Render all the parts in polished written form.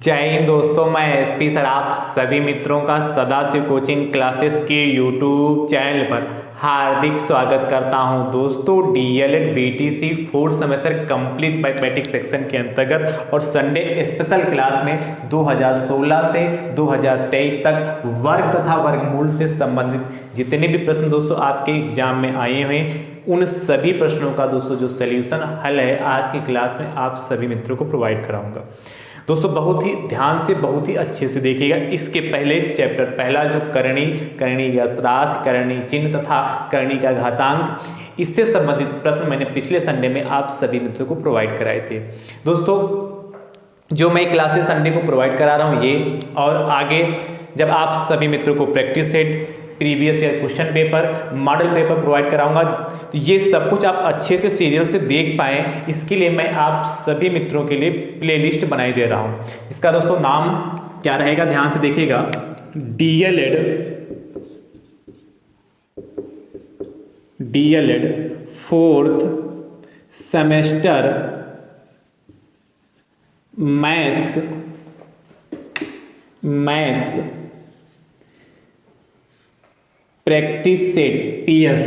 जय हिंद दोस्तों, मैं एसपी सर आप सभी मित्रों का सदाशिव कोचिंग क्लासेस के यूट्यूब चैनल पर हार्दिक स्वागत करता हूं। दोस्तों DElEd BTC fourth semester complete mathematics section के अंतर्गत और संडे स्पेशल क्लास में 2016 से 2023 तक वर्ग तथा वर्गमूल से संबंधित जितने भी प्रश्न दोस्तों आपके एग्जाम में आए हुए उन सभी प्रश्नों का दोस्तों जो सोल्यूशन हल है आज की क्लास में आप सभी मित्रों को प्रोवाइड कराऊंगा। दोस्तों बहुत ही ध्यान से बहुत ही अच्छे से देखिएगा। इसके पहले चैप्टर पहला जो करणी, करणी राशि, करणी चिन्ह तथा करणी का घातांक, इससे संबंधित प्रश्न मैंने पिछले संडे में आप सभी मित्रों को प्रोवाइड कराए थे। दोस्तों जो मैं क्लासेस संडे को प्रोवाइड करा रहा हूँ ये, और आगे जब आप सभी मित्रों को practice set, previous year question paper, model paper provide कराऊंगा, तो ये सब कुछ आप अच्छे से सीरियल से देख पाएं, इसके लिए मैं आप सभी मित्रों के लिए प्लेलिस्ट बनाई दे रहा हूं। इसका दोस्तों नाम क्या रहेगा, ध्यान से देखिएगा। DElEd fourth semester maths practice set PS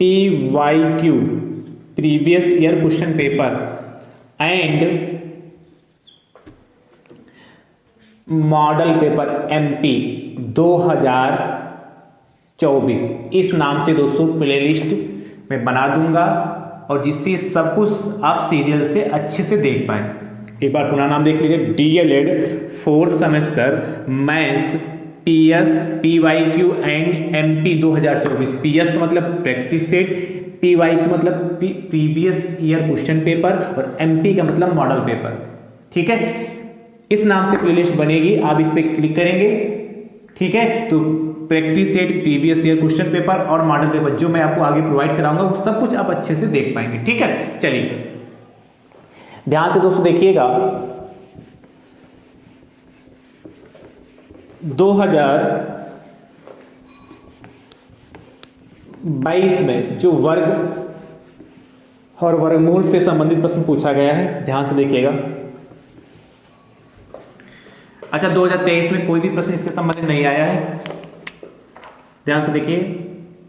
PYQ previous year question paper and model paper MP 2024 इस नाम से दोस्तों प्लेलिस्ट मैं बना दूंगा, और जिससे सब कुछ आप सीरियल से अच्छे से देख पाए। एक बार पुनः नाम देख लीजिए, DElEd fourth semester maths PS PYQ and MP 2024। PS का मतलब प्रैक्टिस सेट, PYQ मतलब प्रीवियस ईयर क्वेश्चन पेपर, और MP का मतलब मॉडल पेपर। ठीक है, इस नाम से प्लेलिस्ट बनेगी, आप इस पर क्लिक करेंगे। ठीक है, तो practice set, previous year question paper और मॉडल पेपर जो मैं आपको आगे प्रोवाइड कराऊंगा वो सब कुछ आप अच्छे से देख पाएंगे। ठीक है, चलिए ध्यान से दोस्तों देखिएगा। 2022 में जो वर्ग और वर्गमूल से संबंधित प्रश्न पूछा गया है, ध्यान से देखिएगा। अच्छा, 2023 में कोई भी प्रश्न इससे संबंधित नहीं आया है, ध्यान से देखिए।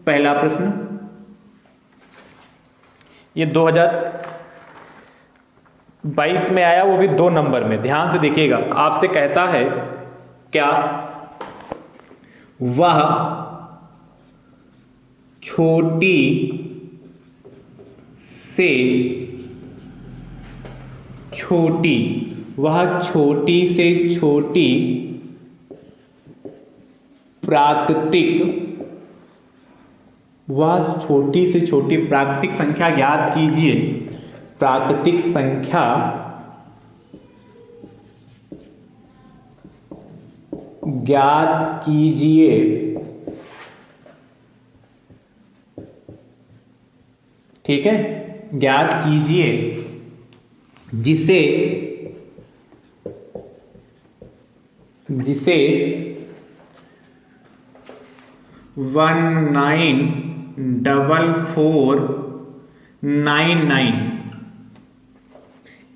पहला प्रश्न ये 2022 में आया, वो भी 2 नंबर में। ध्यान से देखिएगा, आपसे कहता है क्या वह छोटी से छोटी प्राकृतिक संख्या ज्ञात कीजिए। प्राकृतिक संख्या ज्ञात कीजिए। ठीक है, ज्ञात कीजिए जिसे 194499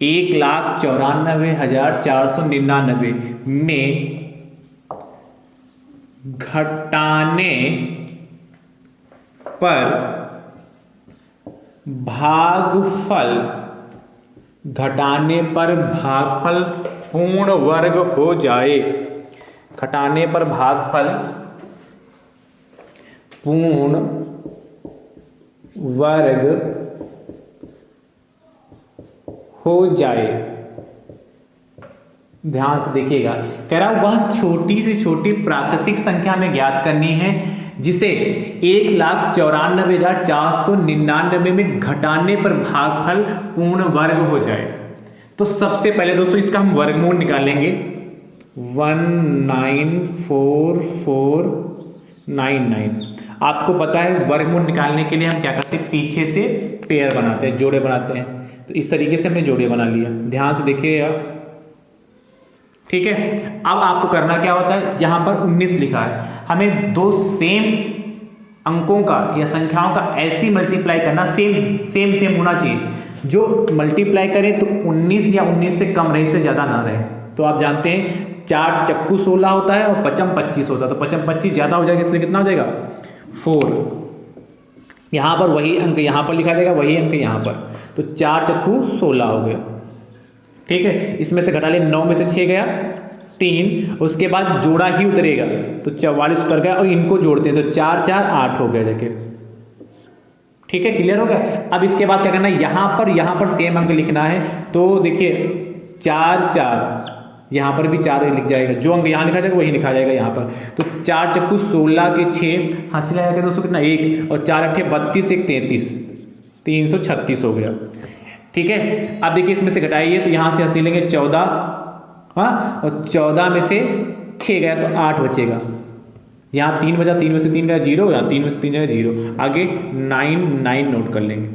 1,94,499 में घटाने पर भागफल पूर्ण वर्ग हो जाए। घटाने पर भागफल पूर्ण वर्ग हो जाए। ध्यान से देखिएगा, कह रहा वह छोटी से छोटी प्राकृतिक संख्या में ज्ञात करनी है जिसे 1,94,499 में घटाने पर भागफल पूर्ण वर्ग हो जाए। तो सबसे पहले दोस्तों इसका हम वर्गमूल निकालेंगे। 194499। आपको पता है वर्गमूल निकालने के लिए हम क्या करते हैं, पीछे से पेयर बनाते हैं, जोड़े बनाते हैं। तो इस तरीके से हमने जोड़े बना लिया, ध्यान से देखिएगा। ठीक है, अब आपको करना क्या होता है, यहां पर 19 लिखा है, हमें 2 सेम अंकों का या संख्याओं का ऐसी मल्टीप्लाई करना, सेम होना चाहिए। जो मल्टीप्लाई करें तो 19 या 19 से कम रहे, से ज़्यादा ना रहे। तो आप जानते हैं 4 चक्कू 16 होता है और 55 25 होता है, तो 55 25 ज़्यादा हो जाएगा, इसलिए कितना हो जाएगा 4। यहाँ पर वही अंक यहाँ पर लिखा जाएगा, वही अंक यहाँ पर, तो 4 चक्कू 16 हो गया। ठीक है, इसमें से घटा ले, 9 में से 6 गया 3, उसके बाद जोड़ा ही उतरेगा तो 44 उतर गया, और इनको जोड़ते हैं तो 4 4 8 हो गया। देखिए ठीक है, क्लियर हो गया। अब इसके बाद क्या करना है, यहाँ पर सेम अंक लिखना है। तो देखिए 4 4, यहाँ पर भी 4 लिख जाएगा, जो अंक यहाँ लिखा जाएगा वही लिखा जाएगा यहाँ पर। तो 4 चक्कू 16 के 6 हासिल आएगा दोस्तों कितना 1, और 4 8 32 1 33, 336 हो गया। ठीक है, अब देखिए इसमें से घटाइए तो यहाँ से हासिल लेंगे 14, हाँ, और 14 में से 6 गया तो 8 बचेगा। यहाँ 3 बचा, 3 में से 3 गया 0, यहाँ 3 में से 3 गया 0, आगे 9 9 नोट कर लेंगे।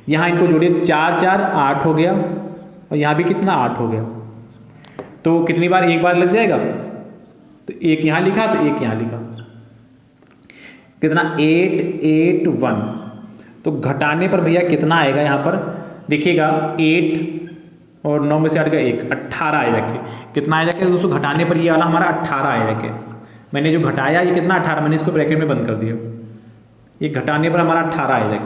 यहाँ इनको जोड़िए 4 4 8 हो गया, और यहाँ भी कितना 8 हो गया। तो कितनी बार, एक बार लग जाएगा, तो एक यहाँ लिखा तो एक यहाँ लिखा, कितना 8 8 1। तो घटाने पर भैया कितना आएगा, यहाँ पर देखिएगा 8 और 9 में से 8 का 1, 18 आएगा। कितना आएगा क्या दोस्तों, घटाने पर ये वाला हमारा 18 आएगा। क्या मैंने जो घटाया ये कितना 18, मैंने इसको ब्रैकेट में बंद कर दिया, ये घटाने पर हमारा 18 आएगा।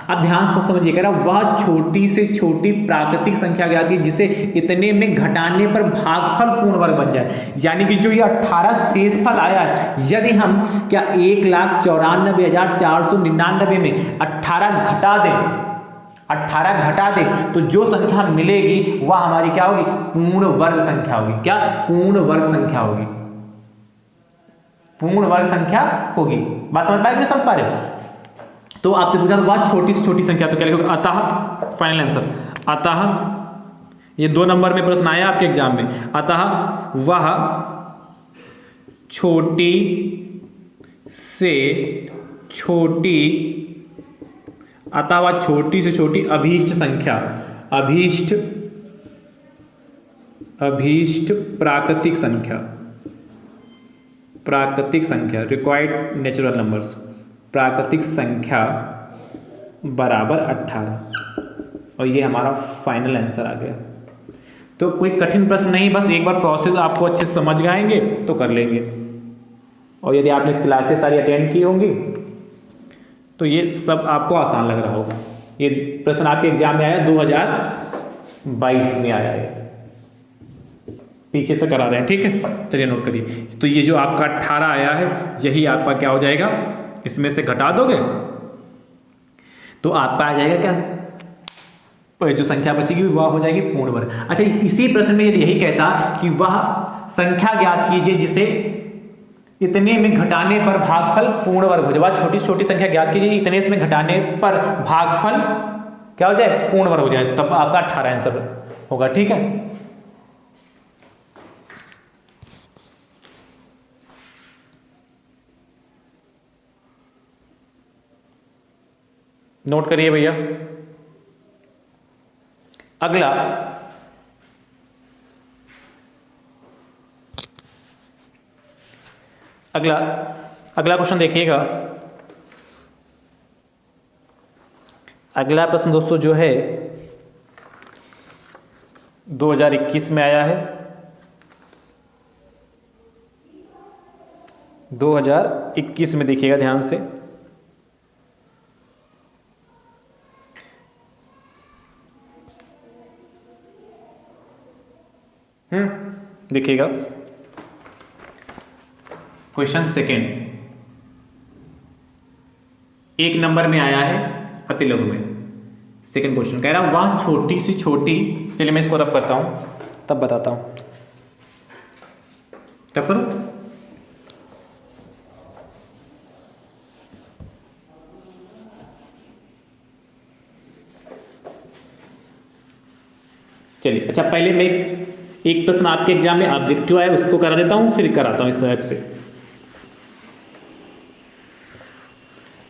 अब ध्यान से समझिएगा, वह छोटी से छोटी प्राकृतिक संख्या ज्ञात की जिसे इतने में घटाने पर भागफल पूर्ण वर्ग बन जाए। यानी कि जो ये 18 शेषफल आया है, यदि हम क्या 1,94,499 में 18 घटा दें तो जो संख्या मिलेगी वह हमारी क्या होगी, पूर्ण वर्ग संख्या होगी। क्या पूर्ण वर्ग संख्या होगी, पूर्ण वर्ग संख्या होगी। बात समझ पाए कि नहीं समझ पा रहे हो? तो आपसे पूछा तो वह छोटी से छोटी संख्या, तो क्या लिखोगे, अतः, फाइनल आंसर, अतः ये 2 नंबर में प्रश्न आया आपके एग्जाम में, अतः वह छोटी से छोटी, अतः वह छोटी से छोटी अभीष्ट संख्या, अभीष्ट प्राकृतिक संख्या, रिक्वायर्ड नेचुरल नंबर्स, प्राकृतिक संख्या बराबर 18, और ये हमारा फाइनल आंसर आ गया। तो कोई कठिन प्रश्न नहीं, बस एक बार प्रोसेस आपको अच्छे से समझ जाएंगे तो कर लेंगे। और यदि आपने क्लासेस सारी अटेंड की होंगी तो ये सब आपको आसान लग रहा होगा। ये प्रश्न आपके एग्जाम में आया 2022 में आया है, पीछे से करा रहे हैं। ठीक है, चलिए नोट करिए। तो ये जो आपका 18 आया है, यही आपका क्या हो जाएगा, इसमें से घटा दोगे तो आपका आ जाएगा क्या, जो संख्या बचेगी वह हो जाएगी पूर्ण वर्ग। अच्छा, इसी प्रश्न में यदि यही कहता कि वह संख्या ज्ञात कीजिए जिसे इतने में घटाने पर भागफल पूर्ण वर्ग हो जाए, छोटी छोटी संख्या ज्ञात कीजिए इतने में घटाने पर भागफल क्या हो जाए, पूर्ण वर्ग हो जाए, तब आपका 18 आंसर होगा। ठीक है, नोट करिए भैया। अगला क्वेश्चन देखिएगा। अगला प्रश्न दोस्तों जो है 2021 में आया है, 2021 में देखिएगा ध्यान से। देखिएगा क्वेश्चन सेकेंड, 1 नंबर में आया है अतिलघु में। सेकेंड क्वेश्चन कह रहा है वह छोटी सी छोटी, चलिए मैं इसको रब करता हूं तब बताता हूं, तब करो। चलिए, अच्छा पहले मैं एक प्रश्न आपके एग्जाम में ऑब्जेक्टिव आया उसको करा देता हूं, फिर कराता हूं इस ऐप से।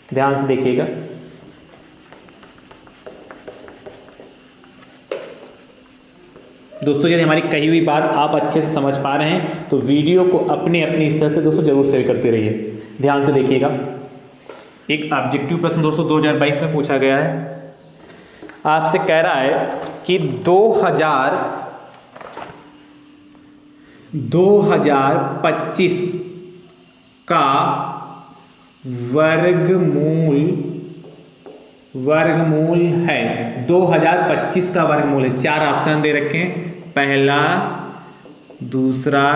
ध्यान से देखिएगा। दोस्तों यदि हमारी कही हुई बात आप अच्छे से समझ पा रहे हैं तो वीडियो को अपने अपने स्तर से दोस्तों जरूर शेयर करते रहिए। ध्यान से देखिएगा, एक ऑब्जेक्टिव प्रश्न दोस्तों 2022 में पूछा गया है। आपसे कह रहा है कि 2025 का वर्गमूल है। 2025 का वर्गमूल है। 4 ऑप्शन दे रखे हैं, पहला, दूसरा,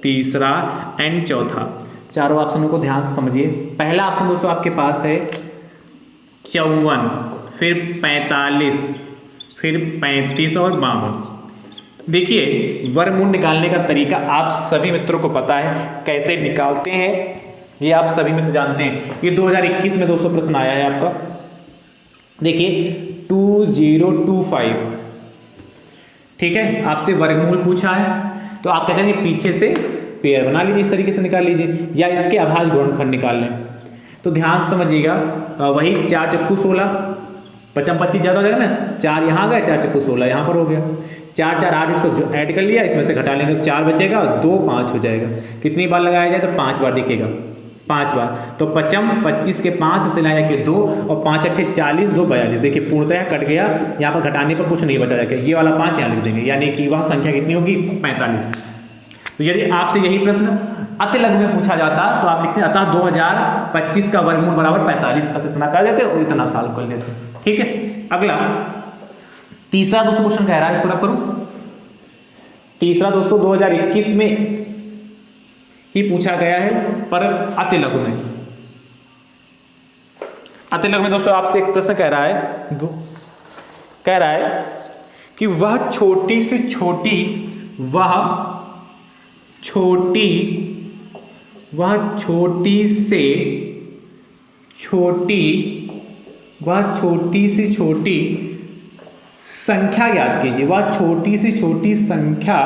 तीसरा एंड चौथा। चारों ऑप्शनों को ध्यान से समझिए। पहला ऑप्शन दोस्तों आपके पास है 54, फिर 45, फिर 35 और 52। देखिए वर्गमूल निकालने का तरीका आप सभी मित्रों को पता है, कैसे निकालते हैं ये आप सभी मित्र जानते हैं। ये 2021 में दोस्तों प्रश्न आया है आपका। देखिए 2025, ठीक है, आपसे वर्गमूल पूछा है तो आप क्या करेंगे, पीछे से पेयर बना लीजिए, इस तरीके से निकाल लीजिए, या इसके अभाज्य गुणनखंड निकाल लें। तो ध्यान से समझिएगा, वही 4 चक्कू 16, 55 25 ज़्यादा हो जाएगा ना, 4 यहाँ गया, 4 चक्कू 16 यहाँ पर हो गया, 4 4 8 इसको जो ऐड कर लिया, इसमें से घटा लेंगे तो 4 बचेगा और 2 5 हो जाएगा। कितनी बार लगाया जाए तो 5 बार दिखेगा, 5 बार। तो 25 के 5 से लाया के 2 और 5 8 40, 2 42। देखिए पूर्णतः कट गया, यहाँ पर घटाने पर कुछ नहीं बचा जाएगा, ये वाला 5 यहाँ लिख देंगे, यानी कि वह संख्या कितनी होगी, 45। तो यदि आपसे यही प्रश्न अतिलघु में पूछा जाता तो आप लिखते अतः 2025 का वर्गमूल बराबर 45, बस इतना कर देते और इतना सॉल्व कर लेते। ठीक है, अगला तीसरा दोस्तों क्वेश्चन कह रहा है, इसको रख करूं। तीसरा दोस्तों 2021 में ही पूछा गया है, पर अतिलघु में। अतिलघु में दोस्तों आपसे एक प्रश्न कह रहा है कि वह छोटी से छोटी संख्या ज्ञात कीजिए। वह छोटी से छोटी संख्या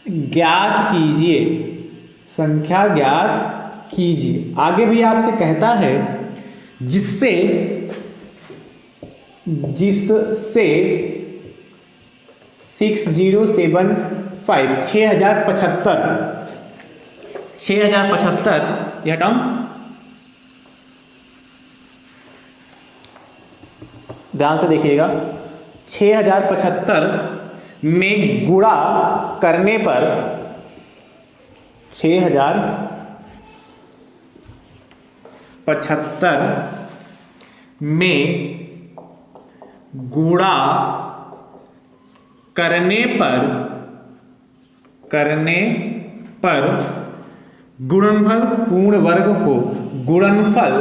ज्ञात कीजिए। आगे भी आपसे कहता है जिससे 6075 यह टर्म ध्यान से देखिएगा, 6075 में गुणा करने पर 6075 में गुणा करने पर गुणनफल पूर्ण वर्ग हो। गुणनफल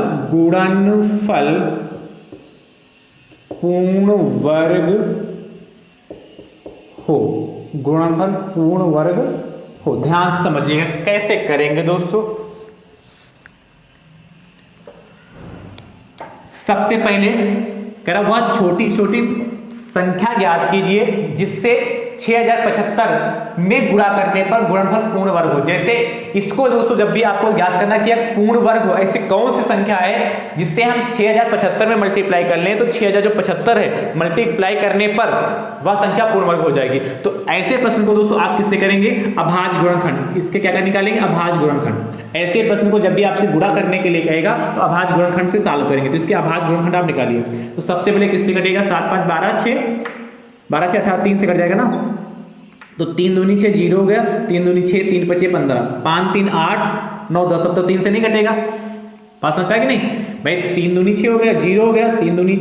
पूर्ण वर्ग हो। गुणनफल पूर्ण वर्ग हो। ध्यान से समझिएगा कैसे करेंगे दोस्तों। सबसे पहले कह रहा वह छोटी छोटी संख्या ज्ञात कीजिए जिससे 6075 में गुणा करने पर गुणनफल पूर्ण वर्ग हो। जैसे इसको दोस्तों जब भी आपको ज्ञात करना कि पूर्ण वर्ग हो, ऐसी कौन सी संख्या है जिससे हम 6075 में मल्टीप्लाई कर लें तो 6075 है, मल्टीप्लाई करने पर वह संख्या पूर्ण वर्ग हो जाएगी। तो ऐसे प्रश्न को दोस्तों आप किससे करेंगे, अभाज्य गुणनखंड। इसके क्या निकालेंगे, अभाज्य गुणनखंड। ऐसे प्रश्न को जब भी आपसे गुणा करने के लिए कहेगा तो अभाज्य गुणनखंड से सॉल्व करेंगे। तो इसके अभाज्य गुणनखंड आप निकालिए। तो सबसे पहले किससे कटेगा, 7 5 12 6 18 3 से कट जाएगा ना। तो 3 दूनी 6 0 हो गया, 3 दूनी 6 3 5 15, 5 3 8 9 10। अब तो 3 से नहीं कटेगा, बात समझ पाएगा नहीं भाई। 3 दूनी 6 हो गया, 0 हो गया, 3 दूनी,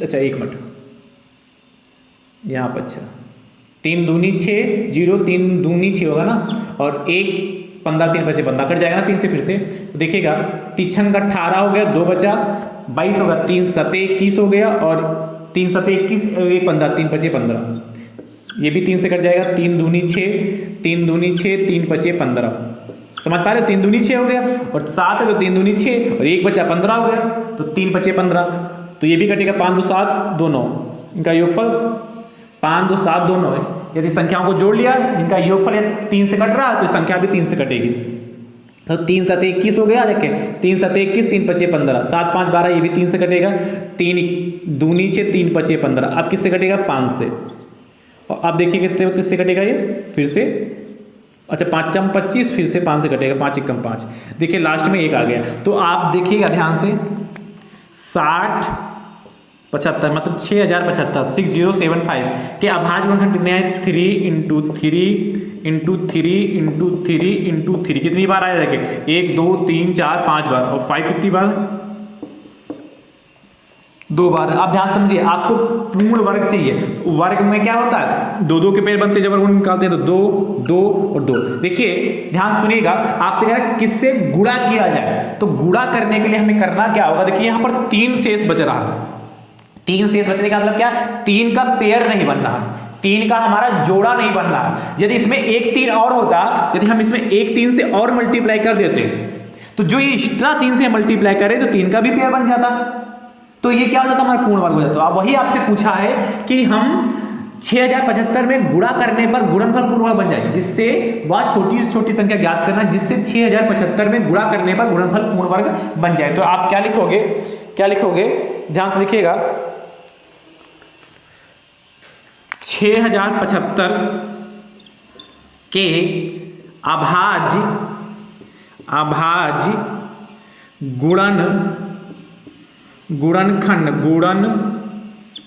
अच्छा एक मिनट यहाँ पर, अच्छा 3 दूनी 6 0, 3 दूनी 6 होगा ना, और 1 15 3 बचे 15 कट जाएगा ना 3 से। फिर से तो देखिएगा 3 6 18 हो गया, 2 बचा 22 होगा, 3 7 21 हो गया, और 3 7 21 1 15 3 बचे 15। ये भी 3 से कट जाएगा, 3 दूनी 6 3 दूनी 6 3 बचे 15। समझ पा रहे हो, 3 दूनी 6 हो गया और 7 है तो 3 दूनी 6 और 1 बचा 15 हो गया, तो 3 बचे 15। तो ये भी कटेगा, 5 2 7 2 9, इनका योगफल 5 2 7 2 9 है। यदि संख्याओं को जोड़ लिया, इनका योगफल 3 से कट रहा है तो संख्या भी 3 से कटेगी। तो 3 7 21 हो गया, देखें 3 7 21 3 5 15, 7 5 12, ये भी 3 से कटेगा, 3 दूनी 6 3 5 15। अब किससे कटेगा, 5 से। और अब देखिए कितने किससे कटेगा ये, फिर से, अच्छा 5 चम 25, फिर से 5 से कटेगा, 5 1 5। देखिए लास्ट में 1 आ गया। तो आप देखिएगा ध्यान से, 60 75 मतलब 6075 6075 के अभाज्य गुणनखंड कितने आए 3 इंटू 3 इंटू 3 इंटू 3 इंटू 3 कितनी बार आया जाके 1 2 3 4 5 बार और 5 कितनी बार 2 बार। आप ध्यान समझिए आपको पूर्ण वर्ग चाहिए तो वर्ग में क्या होता है 2 2 के पेड़ बनते हैं, जब वर्ग निकालते हैं तो 2 2 और 2। देखिए ध्यान सुनिएगा, आपसे कह रहा है किससे गुणा किया जाए, तो गुणा करने के लिए हमें करना क्या होगा। देखिए यहां पर 3 शेष बच रहा है, 3 शेष बचने का मतलब क्या 3 का पेयर नहीं बन रहा, 3 का हमारा जोड़ा नहीं बन रहा। यदि इसमें एक 3 और होता, यदि हम इसमें एक 3 से और मल्टीप्लाई कर देते तो जो ये एक्स्ट्रा 3 से मल्टीप्लाई करे तो 3 का भी पेयर बन जाता, तो ये क्या हो जाता हमारा पूर्ण वर्ग हो जाता। अब वही आपसे पूछा है कि हम 6075 में गुणा करने पर गुणनफल पूर्ण वर्ग बन जाए, जिससे वह छोटी से छोटी संख्या ज्ञात करना जिससे 6075 में गुणा करने पर गुणनफल पूर्ण वर्ग बन जाए। तो आप क्या लिखोगे, क्या लिखोगे ध्यान से लिखिएगा 6075 के अभाज्य गुणनखंड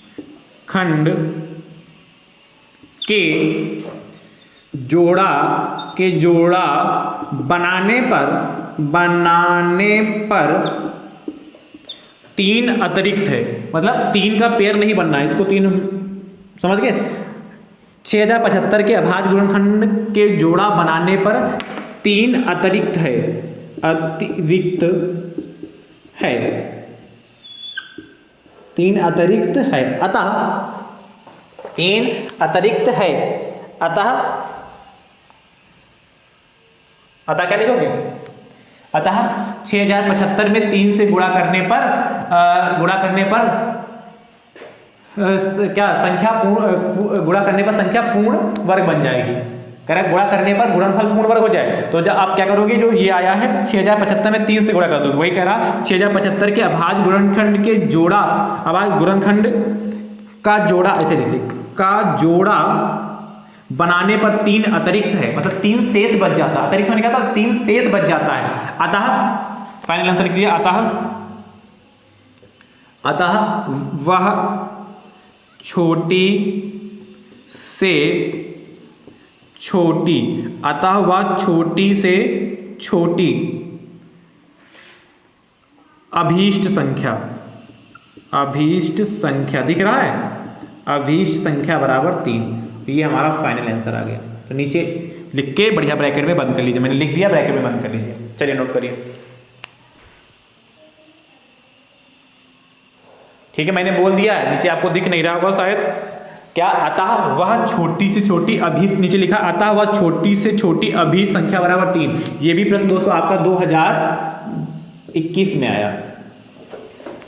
के जोड़ा बनाने पर 3 अतिरिक्त है, मतलब 3 का पेयर नहीं बनना है, इसको 3 समझ गए। 6075 के अभाज्य गुणनखंड के जोड़ा बनाने पर 3 अतिरिक्त है, है 3 अतिरिक्त है, अतः 3 अतिरिक्त है, अतः क्या लिखोगे, अतः 6075 में 3 से गुणा करने पर क्या संख्या पूर्ण, गुणा करने पर संख्या पूर्ण वर्ग बन जाएगी। करेक्ट, गुणा करने पर गुणनफल पूर्ण वर्ग हो जाए। तो जब आप क्या करोगे, जो ये आया है 6075 में 3 से गुणा कर दो, तो वही कह रहा 6075 के अभाज्य गुणनखंड के जोड़ा, अभाज्य गुणनखंड का जोड़ा, ऐसे लिखिए का जोड़ा बनाने पर 3 अतिरिक्त है, मतलब 3 शेष बच जाता है, अतिरिक्त होने का था 3 शेष बच जाता है। अतः फाइनल आंसर लिख दीजिए, अतः वह छोटी से छोटी अभीष्ट संख्या दिख रहा है, अभीष्ट संख्या बराबर 3। तो ये हमारा फाइनल आंसर आ गया। तो नीचे लिख के बढ़िया ब्रैकेट में बंद कर लीजिए, मैंने लिख दिया, ब्रैकेट में बंद कर लीजिए। चलिए नोट करिए, ठीक है, मैंने बोल दिया है, नीचे आपको दिख नहीं रहा होगा शायद, क्या अतः वह छोटी से छोटी अभी, नीचे लिखा अतः वह छोटी से छोटी अभी संख्या बराबर 3। ये भी प्रश्न दोस्तों आपका 2021 में आया,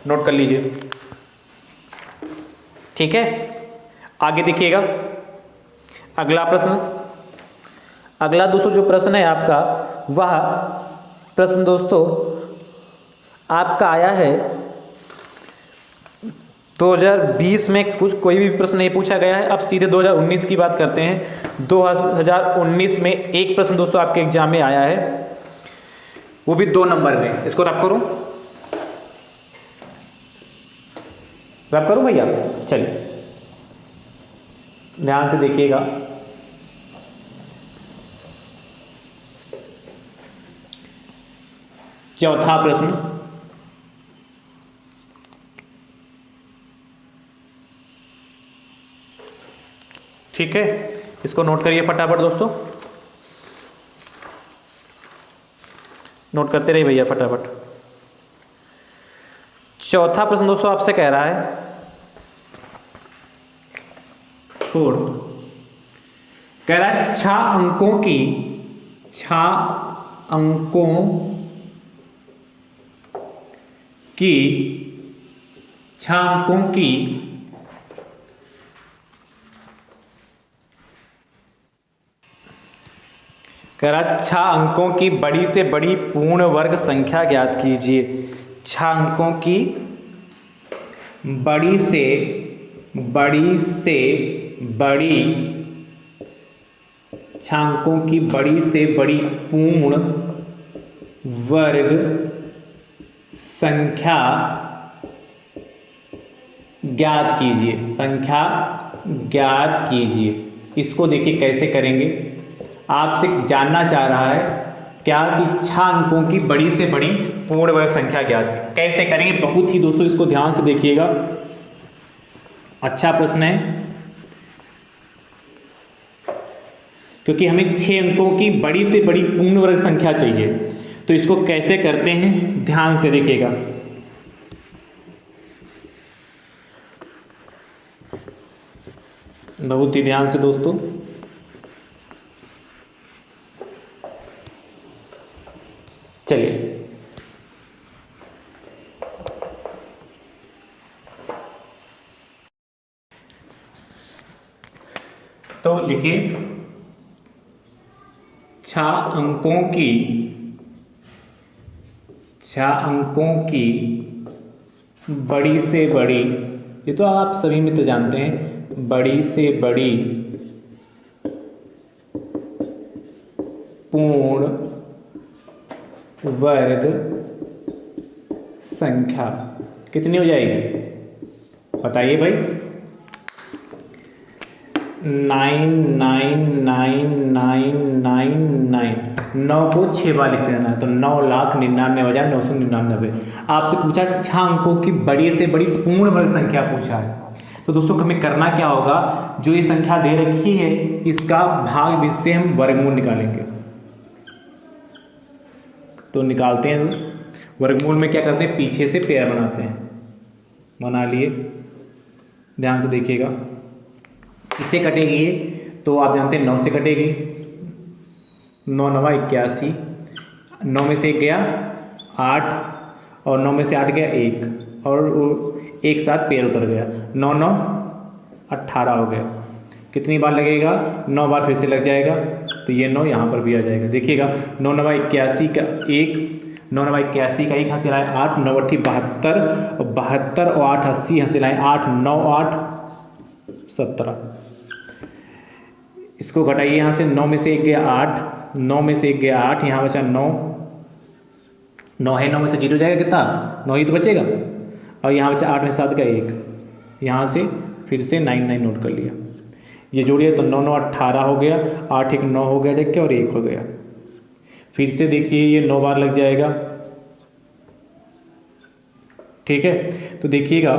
नोट कर लीजिए, ठीक है। आगे देखिएगा अगला प्रश्न, अगला दोस्तों जो प्रश्न है आपका, वह प्रश्न दोस्तों आपका आया है 2020 में, कुछ कोई भी प्रश्न नहीं पूछा गया है। अब सीधे 2019 की बात करते हैं। 2019 में एक प्रश्न दोस्तों आपके एग्जाम में आया है, वो भी 2 नंबर में। इसको रब करूं भैया, चलिए ध्यान से देखिएगा। चौथा प्रश्न, ठीक है, इसको नोट करिए फटाफट दोस्तों, नोट करते रहिए भैया फटाफट। चौथा प्रश्न दोस्तों आपसे कह रहा है, फोर्थ कह रहा है 6 अंकों की कह रहा 6 अंकों की बड़ी से बड़ी पूर्ण वर्ग संख्या ज्ञात कीजिए। 6 अंकों की बड़ी से बड़ी 6 अंकों की बड़ी से बड़ी पूर्ण वर्ग संख्या ज्ञात कीजिए, संख्या ज्ञात कीजिए। इसको देखिए कैसे करेंगे। आपसे जानना चाह रहा है क्या कि 6 अंकों की बड़ी से बड़ी पूर्ण वर्ग संख्या ज्ञात कीजिए। कैसे करेंगे, बहुत ही दोस्तों इसको ध्यान से देखिएगा, अच्छा प्रश्न है, क्योंकि हमें 6 अंकों की बड़ी से बड़ी पूर्ण वर्ग संख्या चाहिए। तो इसको कैसे करते हैं ध्यान से देखिएगा। बहुत ही ध्यान से दोस्तों, चलिए तो लिखिए 6 अंकों की बड़ी से बड़ी, ये तो आप सभी मित्र जानते हैं, बड़ी से बड़ी पूर्ण वर्ग संख्या कितनी हो जाएगी बताइए भाई। 99999, 9 को 6 बार लिखते रहना है, तो 9,99,999। आपसे पूछा 6 अंकों की बड़ी से बड़ी पूर्ण वर्ग संख्या पूछा है, तो दोस्तों हमें करना क्या होगा, जो ये संख्या दे रखी है इसका भाग इससे हम वर्गमूल निकालेंगे। तो निकालते हैं, वर्गमूल में क्या करते हैं, पीछे से पेयर बनाते हैं, बना लिए, ध्यान से देखिएगा। इससे कटेगी ये, तो आप जानते हैं 9 से कटेगी, 9 9 81, 9 में से 1 गया 8, और 9 में से 8 गया 1, और एक साथ पेड़ उतर गया, 9 9 18 हो गया। कितनी बार लगेगा, 9 बार फिर से लग जाएगा, तो ये 9 यहाँ पर भी आ जाएगा। देखिएगा 9 9 81 का 1, 9 9 81 का 1 यहाँ से लाए 8, 9 8 72, 72 और 8 80 यहाँ से लाए 8, 9 8 17। इसको घटाइए यहाँ से, 9 में से 1 गया 8, 9 में से 1 गया 8, यहाँ बचा 9, 9 है, 9 में से 0 जाएगा कितना, 9 ही तो बचेगा, और यहाँ बचा 8 में 7 का 1, यहाँ से फिर से 9 9 नोट कर लिया, ये जोड़िए तो 9 9 18 हो गया, 8 1 9 हो गया जबकि, और 1 हो गया। फिर से देखिए ये 9 बार लग जाएगा, ठीक है। तो देखिएगा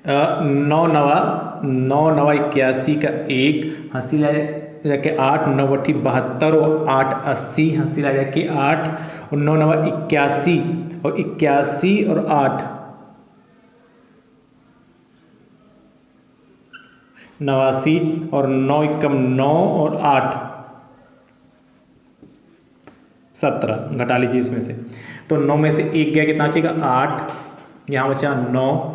9 9 81 का 1 हंसी ला जाके 8, 9 8 72 और 8 80 हंसी ला जाके 8, और 9 9 81 और 81 और 8 89, और 9 1 9 और 8 17, घटा लीजिए इसमें से। तो 9 में से 1 गया कितना बचेगा 8, यहाँ बचा 9,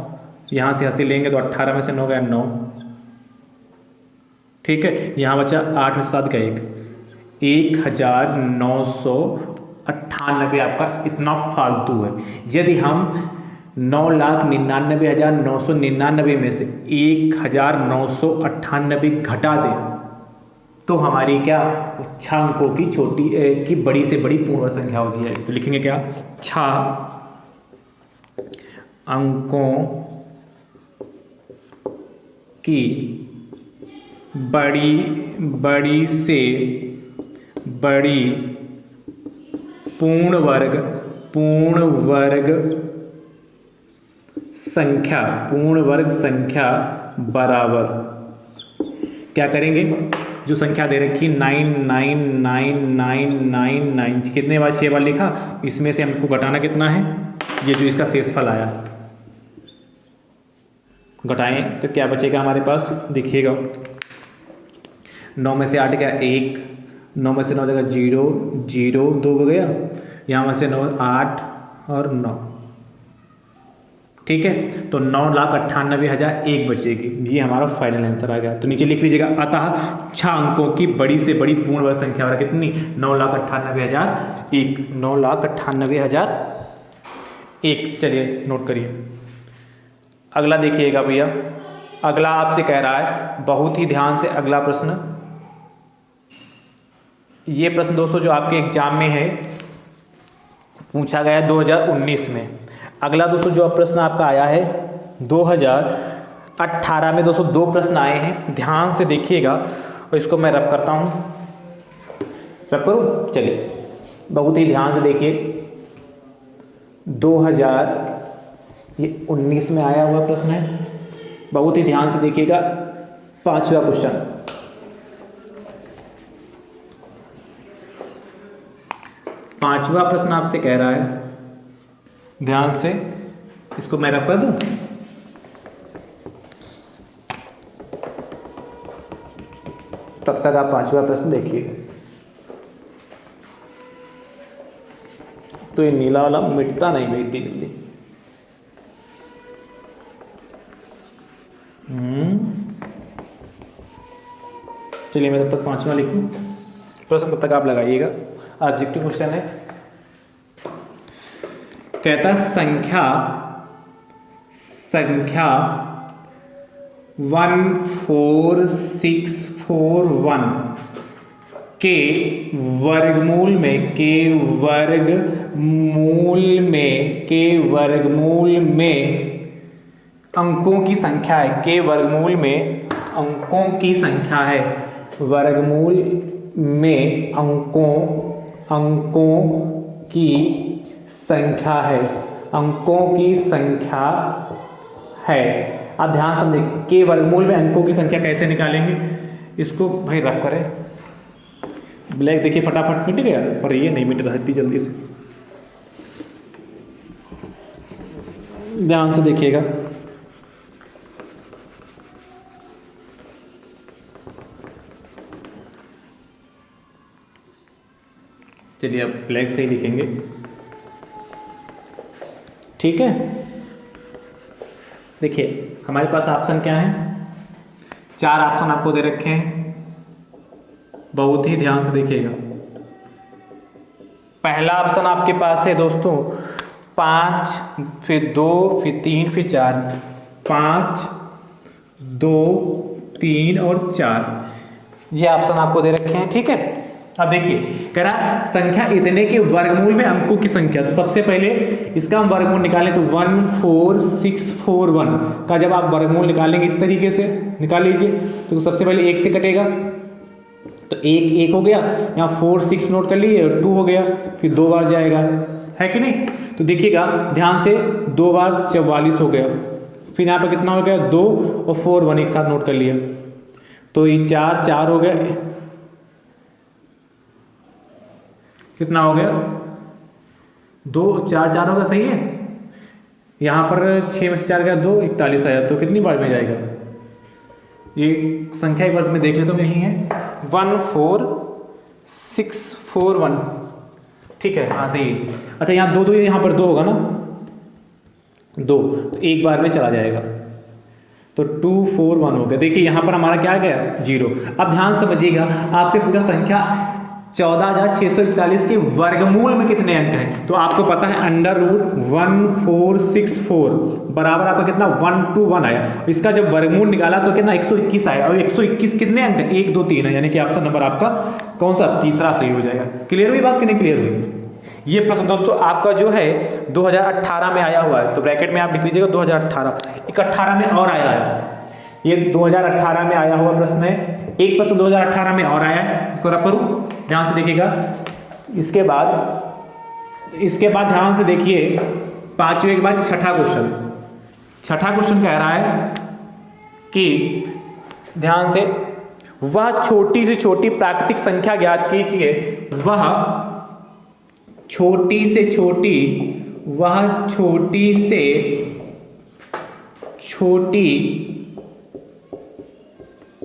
यहाँ से हंसी लेंगे तो 18 में से 9 गया 9, ठीक है। यहाँ बचा 8 में से 7 का 1, 1998 आपका इतना फालतू है। यदि हम 9,99,999 में से 1,998 घटा दें तो हमारी क्या 6 अंकों की की बड़ी से बड़ी पूर्ण संख्या होती है। तो लिखेंगे क्या, 6 अंकों की बड़ी से बड़ी पूर्ण वर्ग संख्या बराबर क्या करेंगे, जो संख्या दे रखी 99999, कितने बार 6 बार लिखा, इसमें से हमको घटाना कितना है, ये जो इसका शेषफल आया, घटाएं तो क्या बचेगा हमारे पास, देखिएगा 9 में से 8 गया 1, 9 में से 9 जगह 0 0 2 हो गया, यहाँ में से 9 8 और 9, ठीक है। तो 9,98,001 बचेगी, ये हमारा फाइनल आंसर आ गया। तो नीचे लिख लीजिएगा, अतः 6 अंकों की बड़ी से बड़ी पूर्ण वर्ग संख्या वाला कितनी, 9,98,001, 9,98,001। चलिए नोट करिए। अगला देखिएगा भैया, अगला आपसे कह रहा है, बहुत ही ध्यान से अगला प्रश्न, ये प्रश्न दोस्तों जो आपके एग्जाम में है पूछा गया 2019 में। अगला दोस्तों जो प्रश्न आपका आया है 2018 में दोस्तों 2 प्रश्न आए हैं, ध्यान से देखिएगा और इसको मैं रब करता हूँ। रब करूँ, चलिए बहुत ही ध्यान से देखिए। 2019 में आया हुआ प्रश्न है, बहुत ही ध्यान से देखिएगा। 5वां क्वेश्चन, पांचवा प्रश्न आपसे कह रहा है, ध्यान से इसको मैं रब कर दूं। तब तक आप 5वां प्रश्न देखिए। तो ये नीला वाला मिटता नहीं भाई इतनी जल्दी। चलिए मैं तब तक 5वां लिखूं प्रश्न, तब तक आप लगाइएगा। ऑब्जेक्टिव क्वेश्चन है, कहता संख्या 14641 के वर्गमूल में अंकों की संख्या है। के वर्गमूल में अंकों की संख्या है, वर्गमूल में अंकों की संख्या है, अंकों की संख्या है। आप ध्यान समझें, के वर्गमूल में अंकों की संख्या कैसे निकालेंगे, इसको भाई रख करें। ब्लैक देखिए फटाफट मिट गया, पर ये नहीं मिट रहा इतनी जल्दी से। ध्यान से देखिएगा। चलिए अब ब्लैक से ही लिखेंगे, ठीक है। देखिए हमारे पास ऑप्शन क्या है, 4 ऑप्शन आपको दे रखे हैं, बहुत ही ध्यान से देखिएगा। पहला ऑप्शन आपके पास है दोस्तों 5, फिर 2, फिर 3, फिर 4। 5, 2, 3 और 4, ये ऑप्शन आपको दे रखे हैं, ठीक है। अब देखिए कह रहा संख्या इतने के वर्गमूल में अंकों की संख्या। तो सबसे पहले इसका हम वर्गमूल निकालें तो 14641 का जब आप वर्गमूल निकालेंगे इस तरीके से निकाल लीजिए, तो सबसे पहले 1 से कटेगा, तो 1 हो गया, यहाँ 4 6 नोट कर लीजिए, 2 हो गया, फिर 2 बार जाएगा, है कि नहीं। तो देखिएगा ध्यान से, 2 बार 44 हो गया, फिर यहाँ पर कितना हो गया 2 और 4 1 एक साथ नोट कर लिया, तो ये 4 हो गया, कितना हो गया 2 4 हो गया, सही है। यहाँ पर 6 में से 4 गया 2, 41 आया, तो कितनी बार में जाएगा ये संख्या एक बार में देख ले तो यही है 14641, ठीक है, हाँ सही है। अच्छा यहाँ 2 यहाँ पर 2 होगा ना, 2 तो एक बार में चला जाएगा, तो 241 हो गया। देखिए यहाँ पर हमारा क्या गया 0। अब ध्यान समझिएगा, आपसे पूरा संख्या 14,641 के वर्गमूल में कितने अंक हैं, तो आपको पता है √1464 बराबर आपका कितना 121 आया। इसका जब वर्गमूल निकाला तो कितना 121 आया, और 121 कितने अंक है 1 2 3 है, यानी कि ऑप्शन नंबर आपका कौन सा तीसरा सही हो जाएगा। क्लियर हुई बात कि नहीं क्लियर हुई। ये प्रश्न दोस्तों आपका जो है 2018 में आया हुआ है, तो ब्रैकेट में आप लिख लीजिएगा 2018। एक 18 में और आया है, ये 2018 में आया हुआ प्रश्न है। एक प्रश्न 2018 में और आया है, इसको रख करूं, ध्यान से देखिएगा। इसके बाद ध्यान से देखिए, 5वें के बाद छठा क्वेश्चन कह रहा है कि ध्यान से, वह छोटी से छोटी प्राकृतिक संख्या ज्ञात कीजिए, वह छोटी से छोटी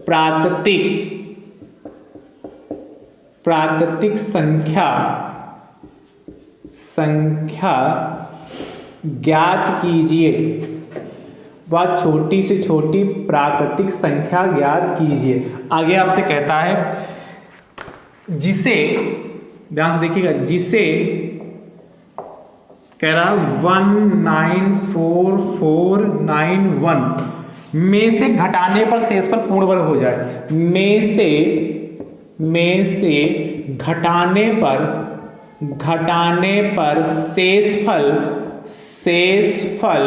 प्राकृतिक संख्या ज्ञात कीजिए, वह छोटी से छोटी प्राकृतिक संख्या ज्ञात कीजिए। आगे आपसे कहता है जिसे, ध्यान से देखिएगा, जिसे कह रहा 194491 में से घटाने पर शेषफल पूर्ण वर्ग हो जाए। में से घटाने पर शेषफल शेषफल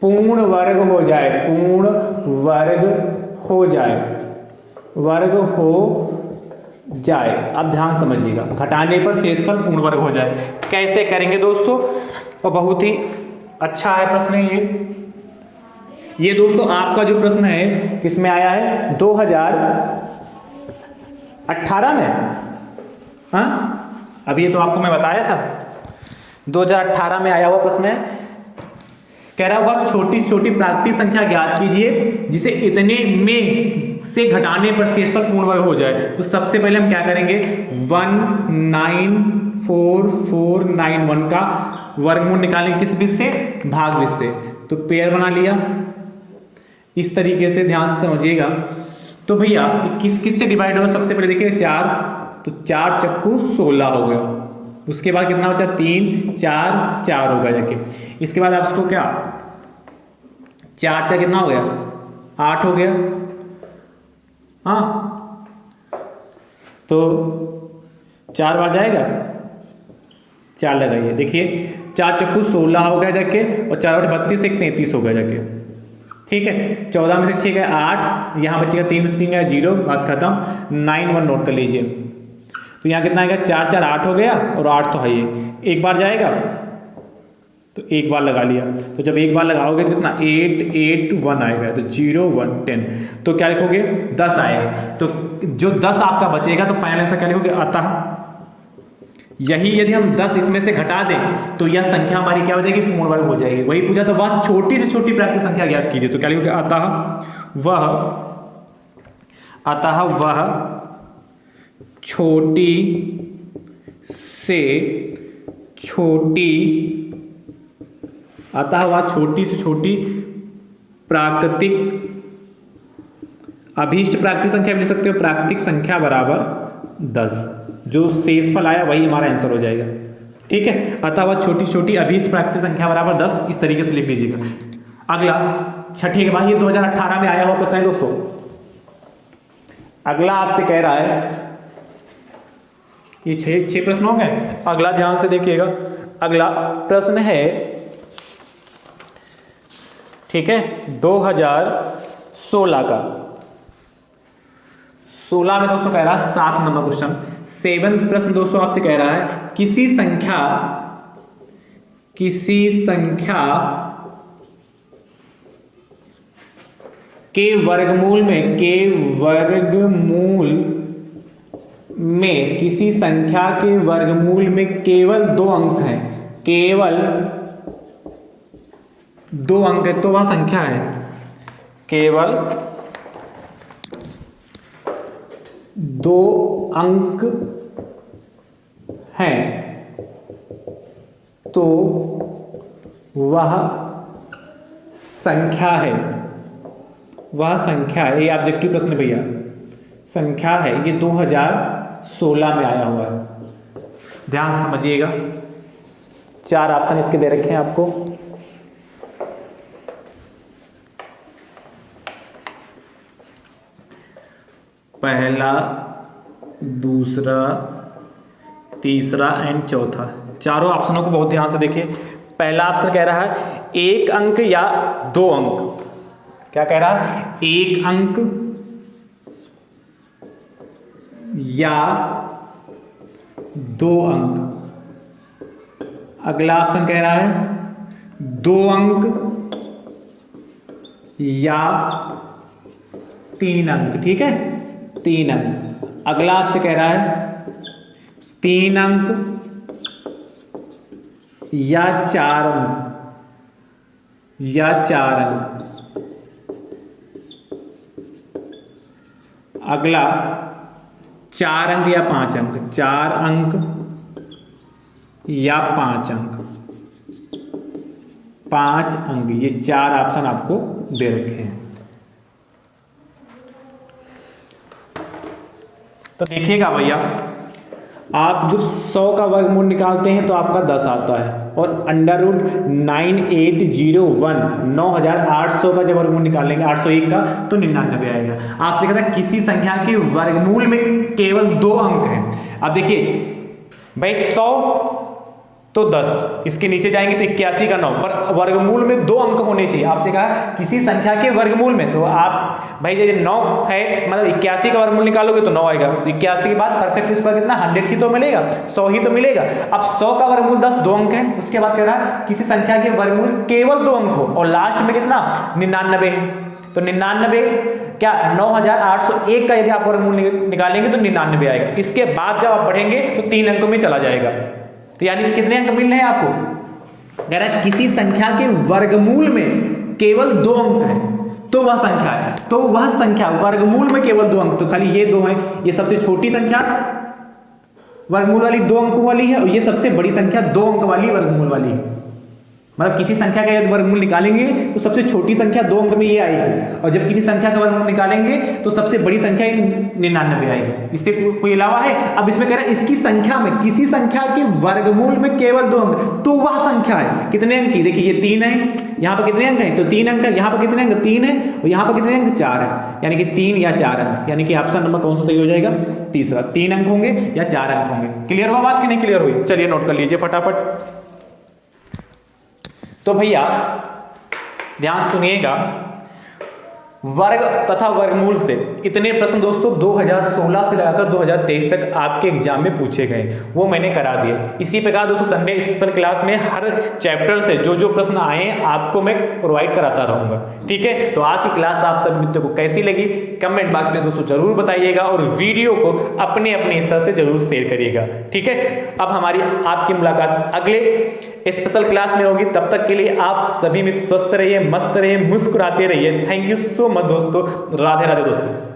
पूर्ण वर्ग हो जाए, पूर्ण वर्ग हो जाए, वर्ग हो जाए। अब ध्यान समझिएगा, घटाने पर शेषफल पूर्ण वर्ग हो जाए कैसे करेंगे दोस्तों, और बहुत ही अच्छा है प्रश्न ये दोस्तों। आपका जो प्रश्न है किसमें आया है, 2018 में। हाँ, अभी तो आपको मैं बताया था 2018 में आया हुआ प्रश्न है। कह रहा हुआ छोटी छोटी प्राकृतिक संख्या ज्ञात कीजिए जिसे इतने में से घटाने पर शेषफल पूर्ण वर्ग हो जाए। तो सबसे पहले हम क्या करेंगे, 194,491 का वर्गमूल निकालेंगे, किस बीच से, भाग बीच से। तो पेयर बना लिया इस तरीके से, ध्यान से समझिएगा। तो भैया किस किस से डिवाइड होगा, सबसे पहले देखिए 4, तो 4 चक्कू 16 हो गया। उसके बाद कितना बचा, 3 4 4 होगा जाके। इसके बाद आप उसको क्या, 4 4 कितना हो गया, 8 हो गया। हाँ, तो 4 बार जाएगा, 4 लगाइए, देखिए 4 चक्कू 16 हो गया जाके, और 4 8 32, 1 33 हो गया जाके। ठीक है, 14 में से 6 गए 8, यहाँ बचेगा 3 में से 3 गया 0, बात खत्म। 9 1 नोट कर लीजिए। तो यहाँ कितना आएगा, 4 4 8 हो गया, और 8 तो है ही, एक बार जाएगा तो एक बार लगा लिया। तो जब एक बार लगाओगे तो कितना, 8 8 1 आएगा, तो 0 1 10। तो क्या लिखोगे, 10 आएगा। तो जो 10 आपका बचेगा तो फाइनल आंसर क्या लिखोगे, अतः। यही यदि हम 10 इसमें से घटा दें तो यह संख्या हमारी क्या हो जाएगी, पूर्ण वर्ग हो जाएगी। वही पूछा तो वह छोटी से छोटी प्राकृतिक संख्या ज्ञात कीजिए। तो क्या लिखोगे, अतः वह छोटी से छोटी, अतः वह छोटी से छोटी प्राकृतिक, अभीष्ट प्राकृतिक संख्या लिख सकते हो, प्राकृतिक संख्या बराबर 10। जो शेषफल आया वही हमारा आंसर हो जाएगा। ठीक है, अतः वह छोटी छोटी अभीष्ट प्राकृतिक संख्या बराबर 10, इस तरीके से लिख लीजिएगा। अगला छठे के बाद, ये 2018 में आया हुआ प्रश्न है दोस्तों। अगला आपसे कह रहा है, ये 6 प्रश्न हो गए। अगला ध्यान से देखिएगा, अगला प्रश्न है, ठीक है, 2016 का। 16 में दोस्तों कह रहा है 7 नंबर क्वेश्चन, 7th प्रश्न दोस्तों आपसे कह रहा है, किसी संख्या के वर्गमूल में किसी संख्या के वर्गमूल में केवल 2 अंक हैं, केवल 2 अंक है, तो वह संख्या है, केवल 2 अंक हैं, तो वह संख्या है, वह संख्या है। ये ऑब्जेक्टिव प्रश्न है भैया, संख्या है। ये 2016 में आया हुआ है, ध्यान समझिएगा। 4 ऑप्शन इसके दे रखे हैं आपको। पहला, दूसरा, तीसरा एंड चौथा, चारों ऑप्शनों को बहुत ध्यान से देखिए। पहला ऑप्शन कह रहा है 1 अंक या 2 अंक। क्या कह रहा है, 1 अंक या 2 अंक। अगला ऑप्शन कह रहा है 2 अंक या 3 अंक। ठीक है, 3 अंक। अगला आपसे कह रहा है 3 अंक या 4 अंक, या 4 अंक। अगला 4 अंक या 5 अंक, 4 अंक या 5 अंक, 5 अंक। ये 4 ऑप्शन आपको दे रखे हैं। तो देखिएगा भैया, आप जब 100 का वर्गमूल निकालते हैं तो आपका 10 आता है, और √9801 9800 का जब वर्गमूल निकालेंगे 801 का तो 99 आएगा। आपसे कहता है किसी संख्या के वर्गमूल में केवल 2 अंक हैं। अब देखिए भाई, 100 तो 10, इसके नीचे जाएंगे तो 81 का 9, पर वर्गमूल में 2 अंक होने चाहिए। आपसे कहा किसी संख्या के वर्गमूल में, तो आप भाई जैसे 9 है मतलब 81 का वर्गमूल निकालोगे तो 9 आएगा, तो 81 के बाद परफेक्ट स्क्वायर कितना 100 ही तो मिलेगा, 100 ही तो मिलेगा। अब 100 का वर्गमूल 10 2 अंक है, उसके बाद कह रहा है किसी संख्या के वर्गमूल केवल 2 अंक हो, और लास्ट में कितना 99 है, तो 99 क्या 9801 का यदि आप वर्गमूल निकालेंगे तो 99 आएगा। इसके बाद जब आप बढ़ेंगे तो 3 अंकों में चला जाएगा, तो यानी कि कितने अंक मिल रहे हैं आपको, कह रहा है किसी संख्या के वर्गमूल में केवल 2 अंक है तो वह संख्या है, तो वह संख्या वर्गमूल में केवल 2 अंक, तो खाली ये 2 है, ये सबसे छोटी संख्या वर्गमूल वाली 2 अंकों वाली है, और ये सबसे बड़ी संख्या 2 अंक वाली वर्गमूल वाली है। मतलब किसी संख्या का यदि वर्गमूल निकालेंगे तो सबसे छोटी संख्या 2 अंक में ये आएगी, और जब किसी संख्या का वर्गमूल निकालेंगे तो सबसे बड़ी संख्या 99 आएगी। इससे कोई अलावा है। अब इसमें कह रहा है इसकी संख्या में किसी संख्या के वर्गमूल में केवल 2 अंक, तो वह संख्या है कितने अंक की, देखिए ये 3 है, यहाँ पर कितने अंक है तो 3 अंक है, यहाँ पर कितने अंक 3 है, और यहाँ पर कितने अंक 4 है, यानी कि 3 या 4 अंक, यानी कि ऑप्शन नंबर कौन सा सही हो जाएगा, तीसरा, 3 अंक होंगे या 4 अंक होंगे। क्लियर हुआ बात कि नहीं क्लियर हुई, चलिए नोट कर लीजिए फटाफट। तो भैया ध्यान सुनिएगा, वर्ग तथा वर्गमूल से इतने प्रश्न दोस्तों 2016 से लगाकर 2023 तक आपके एग्जाम में पूछे गए, वो मैंने करा दिए। इसी प्रकार दोस्तों संडे स्पेशल क्लास में हर चैप्टर से जो जो प्रश्न आए आपको मैं प्रोवाइड कराता रहूंगा, ठीक है। तो आज की क्लास आप सभी मित्रों को कैसी लगी कमेंट बॉक्स में दोस्तों जरूर बताइएगा, और वीडियो को अपने अपने हिस्सा से जरूर शेयर करिएगा, ठीक है। अब हमारी आपकी मुलाकात अगले स्पेशल क्लास में होगी, तब तक के लिए आप सभी मित्र स्वस्थ रहिए, मस्त रहिए, मुस्कुराते रहिए। थैंक यू सो मच दोस्तों, राधे राधे दोस्तों।